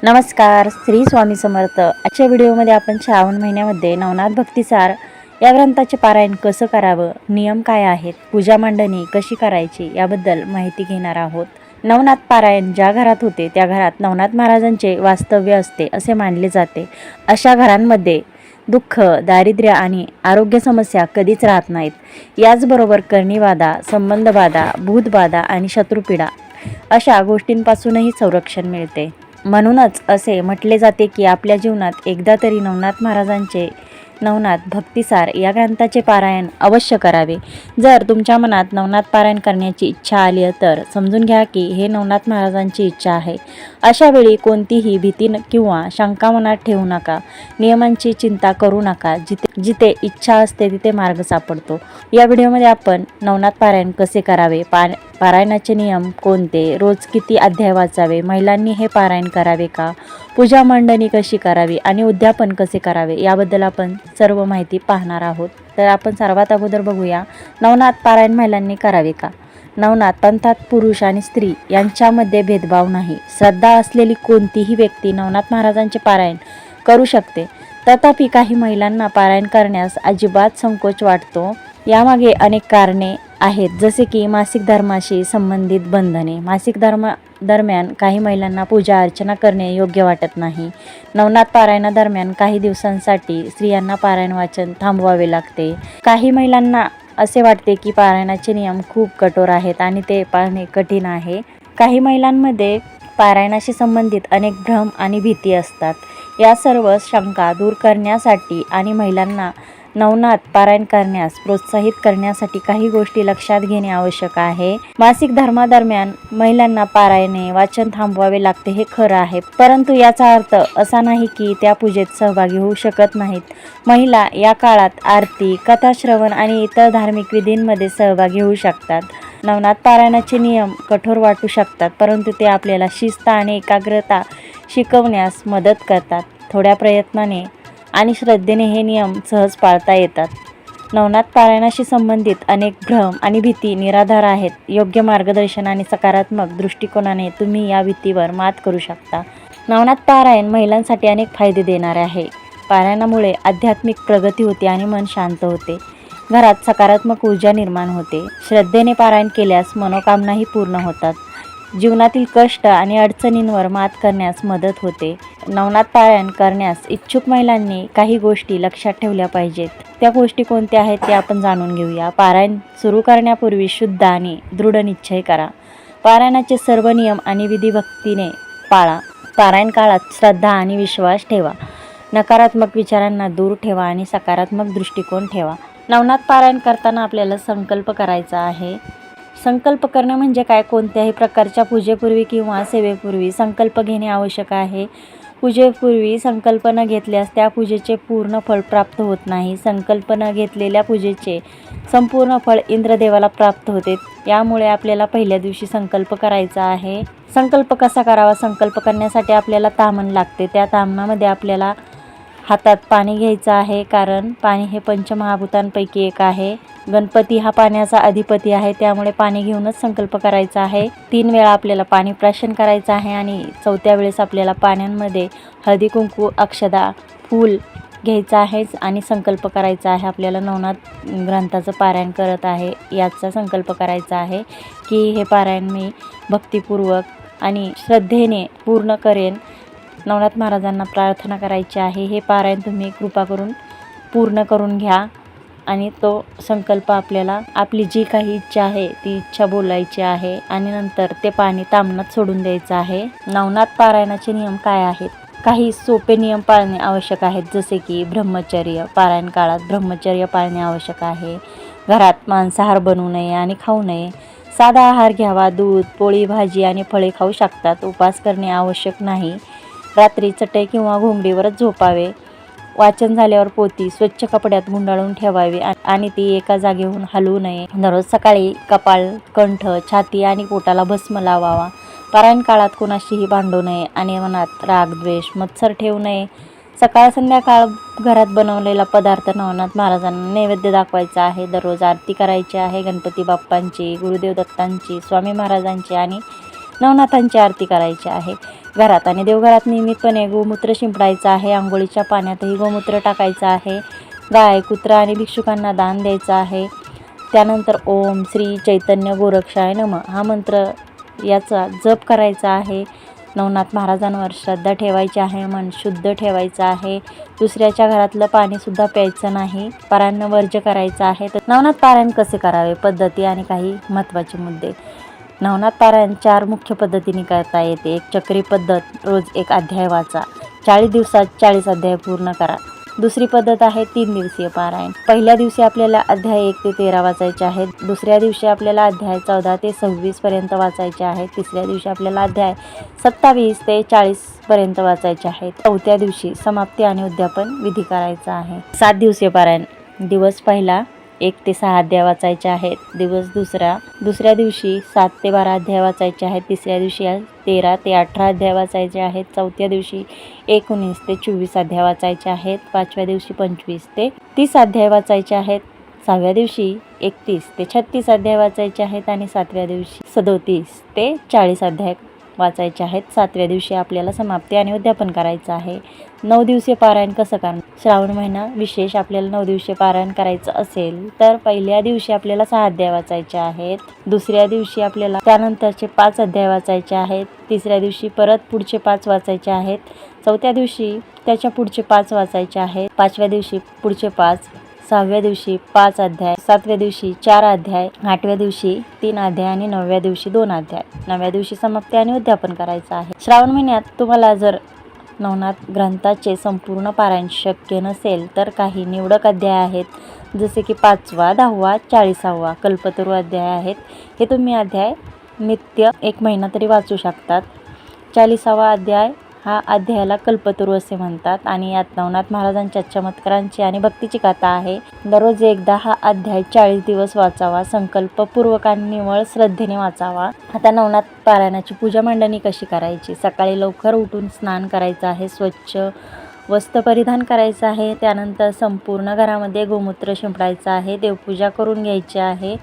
नमस्कार, श्री स्वामी समर्थ. आजच्या व्हिडिओमध्ये आपण श्रावण महिन्यामध्ये नवनाथ भक्तिसार या ग्रंथाचे पारायण कसं करावं, नियम काय आहेत, पूजा मांडणी कशी करायची याबद्दल माहिती घेणार आहोत. नवनाथ पारायण ज्या घरात होते त्या घरात नवनाथ महाराजांचे वास्तव्य असते असे मानले जाते. अशा घरांमध्ये दुःख, दारिद्र्य आणि आरोग्य समस्या कधीच राहत नाहीत. याचबरोबर कर्णीबाधा, संबंधबाधा, भूतबाधा आणि शत्रुपीडा अशा गोष्टींपासूनही संरक्षण मिळते. म्हणूनच असे म्हटले जाते की आपल्या जीवनात एकदा तरी नवनाथ महाराजांचे नवनाथ भक्तिसार या ग्रंथाचे पारायण अवश्य करावे. जर तुमच्या मनात नवनाथ पारायण करण्याची इच्छा आली तर समजून घ्या की हे नवनाथ महाराजांची इच्छा आहे. अशा वेळी कोणतीही भीती किंवा शंका मनात ठेवू नका. नियमांची चिंता करू नका. जिथे इच्छा असते तिथे मार्ग सापडतो. या व्हिडिओमध्ये आपण नवनाथ पारायण कसे करावे, पारायणाचे नियम कोणते, रोज किती अध्याय वाचावे, महिलांनी हे पारायण करावे का, पूजा मांडणी कशी करावी आणि उद्यापन कसे करावे याबद्दल आपण सर्व माहिती पाहणार आहोत. तर आपण सर्वात अगोदर बघूया नवनाथ पारायण महिलांनी करावे का. नवनाथ पंथात पुरुष आणि स्त्री यांच्यामध्ये भेदभाव नाही. श्रद्धा असलेली कोणतीही व्यक्ती नवनाथ महाराजांचे पारायण करू शकते. तथापि काही महिलांना पारायण करण्यास अजिबात संकोच वाटतो. यामागे अनेक कारणे आहेत, जसे की मासिक धर्माशी संबंधित बंधने. मासिक दरम्यान काही महिलांना पूजा अर्चना करणे योग्य वाटत नाही. नवनाथ पारायणादरम्यान काही दिवसांसाठी स्त्रियांना पारायण वाचन थांबवावे लागते. काही महिलांना असे वाटते की पारायणाचे नियम खूप कठोर आहेत आणि ते पाळणे कठीण आहे. काही महिलांमध्ये पारायणाशी संबंधित अनेक भ्रम आणि भीती असतात. या सर्व शंका दूर करण्यासाठी आणि महिलांना नवनाथ पारायण करण्यास प्रोत्साहित करण्यासाठी काही गोष्टी लक्षात घेणे आवश्यक आहे. मासिक धर्मादरम्यान महिलांना पारायणे वाचन थांबवावे लागते हे खरं आहे, परंतु याचा अर्थ असा नाही की त्या पूजेत सहभागी होऊ शकत नाहीत. महिला या काळात आरती, कथाश्रवण आणि इतर धार्मिक विधींमध्ये सहभागी होऊ शकतात. नवनाथ पारायणाचे नियम कठोर वाटू शकतात, परंतु ते आपल्याला शिस्त आणि एकाग्रता शिकवण्यास मदत करतात. थोड्या प्रयत्नाने आणि श्रद्धेने हे नियम सहज पाळता येतात. नवनाथ पारायणाशी संबंधित अनेक भ्रम आणि भीती निराधार आहेत. योग्य मार्गदर्शन आणि सकारात्मक दृष्टिकोनाने तुम्ही या भीतीवर मात करू शकता. नवनाथ पारायण महिलांसाठी अनेक फायदे देणारे आहे. पारायणामुळे आध्यात्मिक प्रगती होते आणि मन शांत होते. घरात सकारात्मक ऊर्जा निर्माण होते. श्रद्धेने पारायण केल्यास मनोकामनाही पूर्ण होतात. जीवनातील कष्ट आणि अडचणींवर मात करण्यास मदत होते. नवनाथ पारायण करण्यास इच्छुक महिलांनी काही गोष्टी लक्षात ठेवल्या पाहिजेत. त्या गोष्टी कोणत्या आहेत ते आपण जाणून घेऊया. पारायण सुरू करण्यापूर्वी शुद्ध आणि दृढ निश्चय करा. पारायणाचे सर्व नियम आणि विधी भक्तीने पाळा. पारायण काळात श्रद्धा आणि विश्वास ठेवा. नकारात्मक विचारांना दूर ठेवा आणि सकारात्मक दृष्टिकोन ठेवा. नवनाथ पारायण करताना आपल्याला संकल्प करायचा आहे. संकल्प करणे म्हणजे काय? कोणत्याही प्रकारच्या पूजेपूर्वी किंवा सेवेपूर्वी संकल्प घेणे आवश्यक आहे. पूजेपूर्वी संकल्प न घेतल्यास त्या पूजेचे पूर्ण फळ प्राप्त होत नाही. संकल्प न घेतलेल्या पूजेचे संपूर्ण फळ इंद्रदेवाला प्राप्त होते. यामुळे आपल्याला पहिल्या दिवशी संकल्प करायचा आहे. संकल्प कसा करावा? संकल्प करण्यासाठी आपल्याला ताम्हण लागते. त्या ताम्हणामध्ये आपल्याला हातात पाणी घ्यायचं आहे, कारण पाणी हे पंचमहाभूतांपैकी एक आहे. गणपती हा पाण्याचा अधिपती आहे, त्यामुळे पाणी घेऊनच संकल्प करायचा आहे. 3 वेळा आपल्याला पाणी प्राशन करायचं आहे आणि 4थ्या वेळेस आपल्याला पाण्यामध्ये हळदी कुंकू, अक्षदा, फूल घ्यायचं आहे आणि संकल्प करायचा आहे. आपल्याला नवनाथ ग्रंथाचं पारायण करत आहे याचा संकल्प करायचा आहे की हे पारायण मी भक्तिपूर्वक आणि श्रद्धेने पूर्ण करेन. नवनाथ महाराजांना प्रार्थना करायची आहे. हे पारायण तुम्ही कृपा करून पूर्ण करून घ्या आणि तो संकल्प आपल्याला आपली जी काही इच्छा आहे ती इच्छा बोलायची आहे आणि नंतर ते पाणी ताम्हणात सोडून द्यायचं आहे. नवनाथ पारायणाचे नियम काय आहेत? काही सोपे नियम पाळणे आवश्यक आहेत, जसे की ब्रह्मचर्य. पारायण काळात ब्रह्मचर्य पाळणे आवश्यक आहे. घरात मांसाहार बनवू नये आणि खाऊ नये. साधा आहार घ्यावा. दूध, पोळी, भाजी आणि फळे खाऊ शकतात. उपवास करणे आवश्यक नाही. रात्री चटई किंवा घोंगडीवरच झोपावे. वाचन झाल्यावर पोथी स्वच्छ कपड्यात गुंडाळून ठेवावी आणि ती एका जागेहून हलवू नये. दररोज सकाळी कपाळ, कंठ, छाती आणि पोटाला भस्म लावावा. पारायण काळात कोणाशीही भांडू नये आणि मनात राग, द्वेष, मत्सर ठेवू नये. सकाळ संध्याकाळ घरात बनवलेला पदार्थ नवनाथ महाराजांना नैवेद्य दाखवायचा आहे. दररोज आरती करायची आहे. गणपती बाप्पांची, गुरुदेव दत्तांची, स्वामी महाराजांची आणि नवनाथांची आरती करायची आहे घरात. आणि देवघरात नियमितपणे गोमूत्र शिंपडायचं आहे. अंघोळीच्या पाण्यातही गोमूत्र टाकायचं आहे. गाय, कुत्रा आणि भिक्षुकांना दान द्यायचं आहे. त्यानंतर ओम श्री चैतन्य गोरक्षाय नमः हा मंत्र याचा जप करायचा आहे. नवनाथ महाराजांवर श्रद्धा ठेवायची आहे. मन शुद्ध ठेवायचं आहे. दुसऱ्याच्या घरातलं पाणीसुद्धा प्यायचं नाही. पारायण वर्ज्य करायचं आहे. तर नवनाथ पारायण कसे करावे, पद्धती आणि काही महत्त्वाचे मुद्दे. नवनाथ पारायण 4 मुख्य पद्धतीने करता येते. एक चक्री पद्धत, रोज एक अध्याय वाचा. 40 दिवसात 40 अध्याय पूर्ण करा. दुसरी पद्धत आहे 3 दिवसीय पारायण. पहिल्या दिवशी आपल्याला अध्याय 1 ते 13 वाचायचे आहेत. दुसऱ्या दिवशी आपल्याला अध्याय 14 ते 26 पर्यंत वाचायचे आहेत. तिसऱ्या दिवशी आपल्याला अध्याय 27 ते 40 पर्यंत वाचायचे आहेत. चौथ्या दिवशी समाप्ती आणि उद्यापन विधी करायचा आहे. 7 दिवसीय पारायण. दिवस पहिला 1 ते 6 अध्याय वाचायचे आहेत. दिवस दुसऱ्या दिवशी 7 ते 12 अध्याय वाचायचे आहेत. तिसऱ्या दिवशी 13 ते 18 अध्याय वाचायचे आहेत. चौथ्या दिवशी 19 ते 24 अध्याय वाचायचे आहेत. 5व्या दिवशी 25 ते 30 अध्याय वाचायचे आहेत. 6व्या दिवशी 31 ते 36 अध्याय वाचायचे आहेत. आणि 7व्या दिवशी 37 ते 40 अध्याय वाचायचे आहेत. 7व्या दिवशी आपल्याला समाप्ती आणि उद्यापन करायचं आहे. 9 दिवसीय पारायण कसं करणार. श्रावण महिना विशेष आपल्याला 9 दिवसीय पारायण करायचं असेल तर पहिल्या दिवशी आपल्याला 6 अध्याय वाचायचे आहेत. दुसऱ्या दिवशी आपल्याला त्यानंतरचे 5 अध्याय वाचायचे आहेत. तिसऱ्या दिवशी परत पुढचे 5 वाचायचे आहेत. चौथ्या दिवशी त्याच्या पुढचे 5 वाचायचे आहेत. 5व्या दिवशी पुढचे 5. 6व्या दिवशी 5 अध्याय. 7व्या दिवशी 4 अध्याय. 8व्या दिवशी 3 अध्याय. आणि 9व्या दिवशी 2 अध्याय. 9व्या दिवशी समाप्ती आणि उद्यापन करायचं आहे. श्रावण महिन्यात तुम्हाला जर नवनाथ ग्रंथाचे संपूर्ण पारायण शक्य नसेल तर काही निवडक अध्याय आहेत, जसे की 5वा, 10वा, 40वा कल्पतरू अध्याय आहेत. हे तुम्ही अध्याय नित्य 1 महिना तरी वाचू शकतात. 40वा अध्याय हा अध्यायाला कल्पतरू असे म्हणतात. आणि यात नवनाथ महाराजांच्या चमत्कारांची आणि भक्तीची कथा आहे. दररोज एकदा हा अध्याय 40 दिवस वाचावा. संकल्पपूर्वक आणि निव्वळ श्रद्धेने वाचावा. आता नवनाथ पारायणाची पूजा मांडणी कशी करायची. सकाळी लवकर उठून स्नान करायचं आहे. स्वच्छ वस्त्र परिधान करायचं आहे. त्यानंतर संपूर्ण घरामध्ये गोमूत्र शिंपडायचं आहे. देवपूजा करून घ्यायची आहे.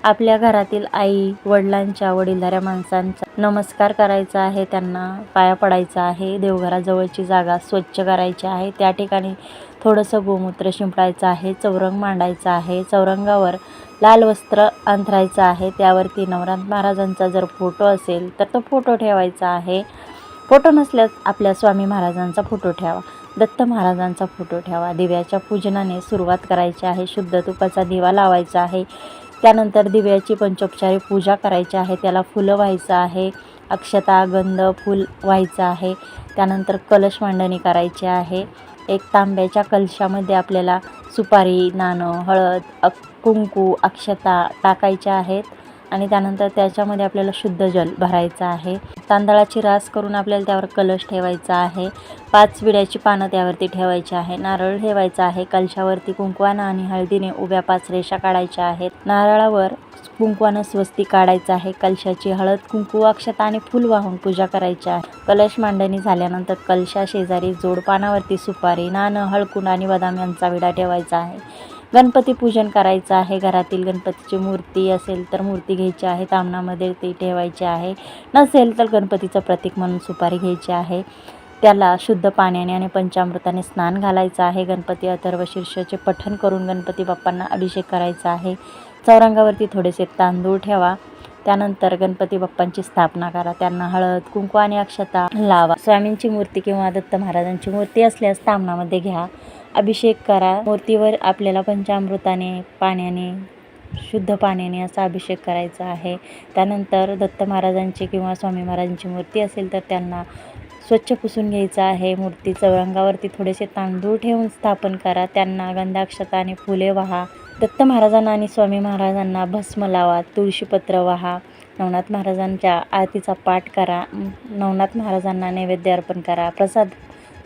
आपल्या घरातील आई वडिलांच्या, वडीलधाऱ्या माणसांचा नमस्कार करायचा आहे. त्यांना पाया पडायचं आहे. देवघराजवळची जागा स्वच्छ करायची आहे. त्या ठिकाणी थोडंसं गोमूत्र शिंपडायचं आहे. चौरंग मांडायचं आहे. चौरंगावर लाल वस्त्र अंथरायचं आहे. त्यावरती नवनाथ महाराजांचा जर फोटो असेल तर तो फोटो ठेवायचा आहे. फोटो नसल्यास आपल्या स्वामी महाराजांचा फोटो ठेवा. दत्त महाराजांचा फोटो ठेवा. दिव्याच्या पूजनाने सुरुवात करायची आहे. शुद्ध तुपाचा दिवा लावायचा आहे. त्यानंतर दिव्याची पंचोपचारी पूजा करायची आहे. त्याला फुलं व्हायचं आहे. अक्षता, गंध, फूल व्हायचं आहे. त्यानंतर कलश मांडणी करायची आहे. एक तांब्याच्या कलशामध्ये आपल्याला सुपारी, नाणं, हळद, कुंकू, अक्षता टाकायच्या आहेत. आणि त्यानंतर त्याच्यामध्ये आपल्याला शुद्ध जल भरायचं आहे. तांदळाची रास करून आपल्याला त्यावर कलश ठेवायचा आहे. 5 विड्याची पानं त्यावरती ठेवायची आहे. नारळ ठेवायचा आहे. कलशावरती कुंकवानं आणि हळदीने उभ्या 5 रेषा काढायच्या आहेत. नारळावर कुंकवानं स्वस्ती काढायचं आहे. कलशाची हळद, कुंकू, अक्षता आणि फूल वाहून पूजा करायची आहे. कलश मांडणी झाल्यानंतर कलशा शेजारी जोडपानावरती सुपारी, नाणं, हळकुंड आणि बदाम यांचा विडा ठेवायचा आहे. गणपती पूजन करायचं आहे. घरातील गणपतीची मूर्ती असेल तर मूर्ती घ्यायची आहे. तामणामध्ये ती ठेवायची आहे. नसेल तर गणपतीचं प्रतीक म्हणून सुपारी घ्यायची आहे. त्याला शुद्ध पाण्याने आणि पंचामृताने स्नान घालायचं आहे. गणपती अथर्व शीर्षाचे पठण करून गणपती बाप्पांना अभिषेक करायचा आहे. चौरंगावरती थोडेसे तांदूळ ठेवा. त्यानंतर गणपती बाप्पांची स्थापना करा. त्यांना हळद, कुंकू आणि अक्षता लावा. स्वामींची मूर्ती किंवा दत्त महाराजांची मूर्ती असल्यास तामणामध्ये घ्या. अभिषेक करा. मूर्तीवर आपल्याला पंचामृताने, पाण्याने, शुद्ध पाण्याने असा अभिषेक करायचा आहे. त्यानंतर दत्त महाराजांची किंवा स्वामी महाराजांची मूर्ती असेल तर त्यांना स्वच्छ पुसून घ्यायचं आहे. मूर्ती चौरंगावरती थोडेसे तांदूळ ठेवून स्थापन करा. त्यांना गंधाक्षता आणि फुले वाहा. दत्त महाराजांना आणि स्वामी महाराजांना भस्म लावा. तुळशीपत्र वाहा. नवनाथ महाराजांच्या आरतीचा पाठ करा. नवनाथ महाराजांना नैवेद्य अर्पण करा. प्रसाद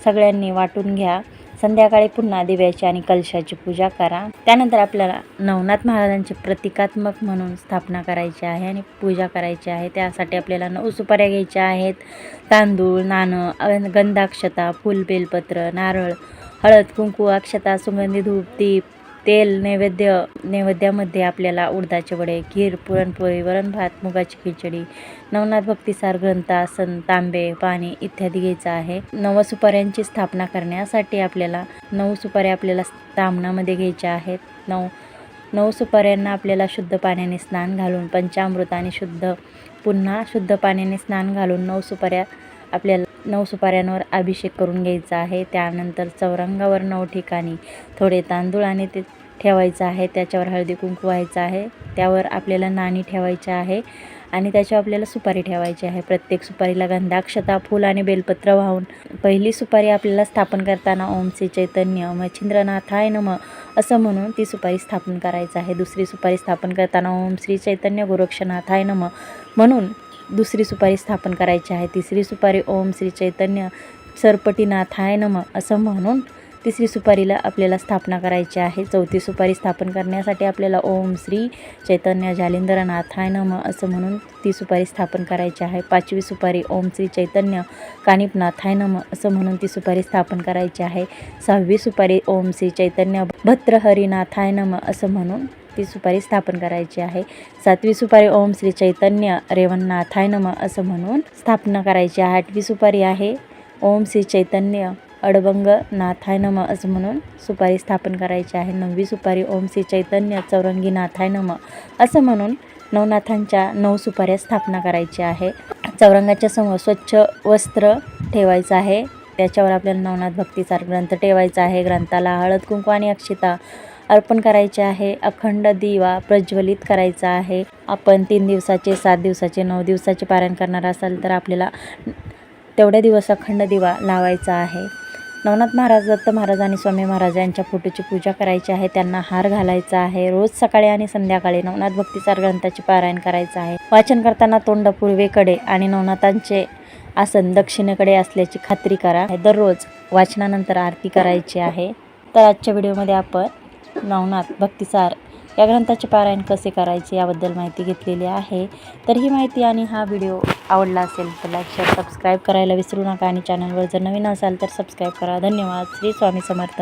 सगळ्यांनी वाटून घ्या. संध्याकाळी पुन्हा दिव्याची आणि कलशाची पूजा करा. त्यानंतर आपल्याला नवनाथ महाराजांची प्रतिकात्मक म्हणून स्थापना करायची आहे आणि पूजा करायची आहे. त्यासाठी आपल्याला 9 सुपाऱ्या घ्यायच्या आहेत. तांदूळ, नाणं, गंधाक्षता, फूल, बेलपत्र, नारळ, हळद, कुंकू, अक्षता, सुगंधी धूप, दीप, तेल नैवेद्यामध्ये आपल्याला उडदाचे वडे, खीर, पुरणपोळी, वरण भात, मुगाची खिचडी, नवनाथ भक्तिसार ग्रंथ, आसन, तांबे, पाणी इत्यादी घ्यायचं आहे. 9 सुपाऱ्यांची स्थापना करण्यासाठी आपल्याला 9 सुपाऱ्या आपल्याला तामणामध्ये घ्यायच्या आहेत. 9 सुपाऱ्यांना आपल्याला शुद्ध पाण्याने स्नान घालून पंचामृताने पुन्हा शुद्ध पाण्याने स्नान घालून 9 सुपाऱ्यांवर अभिषेक करून घ्यायचा आहे. त्यानंतर चौरंगावर 9 ठिकाणी थोडे तांदूळ आणि ते ठेवायचं आहे. त्याच्यावर हळदी कुंकू व्हायचं आहे. त्यावर आपल्याला नाणी ठेवायचे आहे आणि त्याच्यावर आपल्याला सुपारी ठेवायची आहे. प्रत्येक सुपारीला गंधाक्षता, फूल आणि बेलपत्र वाहून पहिली सुपारी आपल्याला स्थापन करताना ओम श्री चैतन्य मच्छिंद्रनाथाय नमः असं म्हणून ती सुपारी स्थापन करायचं आहे. दुसरी सुपारी स्थापन करताना ओम श्री चैतन्य गोरक्षनाथाय नमः म्हणून दुसरी सुपारी स्थापन करायची आहे. तिसरी सुपारी ओम श्री चैतन्य सरपटीनाथाय नमः असं म्हणून तिसरी सुपारीला आपल्याला स्थापना करायची आहे. चौथी सुपारी स्थापन करण्यासाठी आपल्याला ओम श्री चैतन्य जालिंदरनाथाय नमः असं म्हणून ती सुपारी स्थापन करायची आहे. 5वी सुपारी ओम श्री चैतन्य कानिपनाथाय नमः असं म्हणून ती सुपारी स्थापन करायची आहे. 6वी सुपारी ओम श्री चैतन्य भद्रहरिनाथाय नमः असं म्हणून ती सुपारी स्थापन करायची आहे. 7वी सुपारी ओम श्री चैतन्य रेवणनाथाय नमः असं म्हणून स्थापना करायची आहे. 8वी सुपारी आहे ओम श्री चैतन्य अडबंगनाथाय नमः असं म्हणून सुपारी स्थापन करायची आहे. 9वी सुपारी ओम श्री चैतन्य चौरंगीनाथाय नमः असं म्हणून नवनाथांच्या 9 सुपाऱ्या स्थापना करायची आहे. चौरंगाच्या समोर स्वच्छ वस्त्र ठेवायचं आहे. त्याच्यावर आपल्याला नवनाथ भक्तिसार ग्रंथ ठेवायचा आहे. ग्रंथाला हळद कुंकू आणि अक्षता अर्पण करायचे आहे. अखंड दिवा प्रज्वलित करायचा आहे. आपण 3 दिवसाचे, 7 दिवसाचे, 9 दिवसाचे पारायण करणार असाल तर आपल्याला तेवढ्या दिवस अखंड दिवा लावायचा आहे. नवनाथ महाराज, दत्त महाराज आणि स्वामी महाराज यांच्या फोटोची पूजा करायची आहे. त्यांना हार घालायचा आहे. रोज सकाळी आणि संध्याकाळी नवनाथ भक्तिसार ग्रंथाचे पारायण करायचं आहे. वाचन करताना तोंड पूर्वेकडे आणि नवनाथांचे आसन दक्षिणेकडे असल्याची खात्री करा. दररोज वाचनानंतर आरती करायची आहे. तर आजच्या व्हिडिओमध्ये आपण नवनाथ भक्तिसार या ग्रंथाचे पारायण कसे करायचे याबद्दल माहिती घेतलेली आहे. तर ही माहिती आणि हा व्हिडिओ आवडला असेल तर लाईक, शेअर, सबस्क्राईब करायला विसरू नका आणि चॅनलवर जर नवीन असाल तर सबस्क्राईब करा. धन्यवाद. श्री स्वामी समर्थ.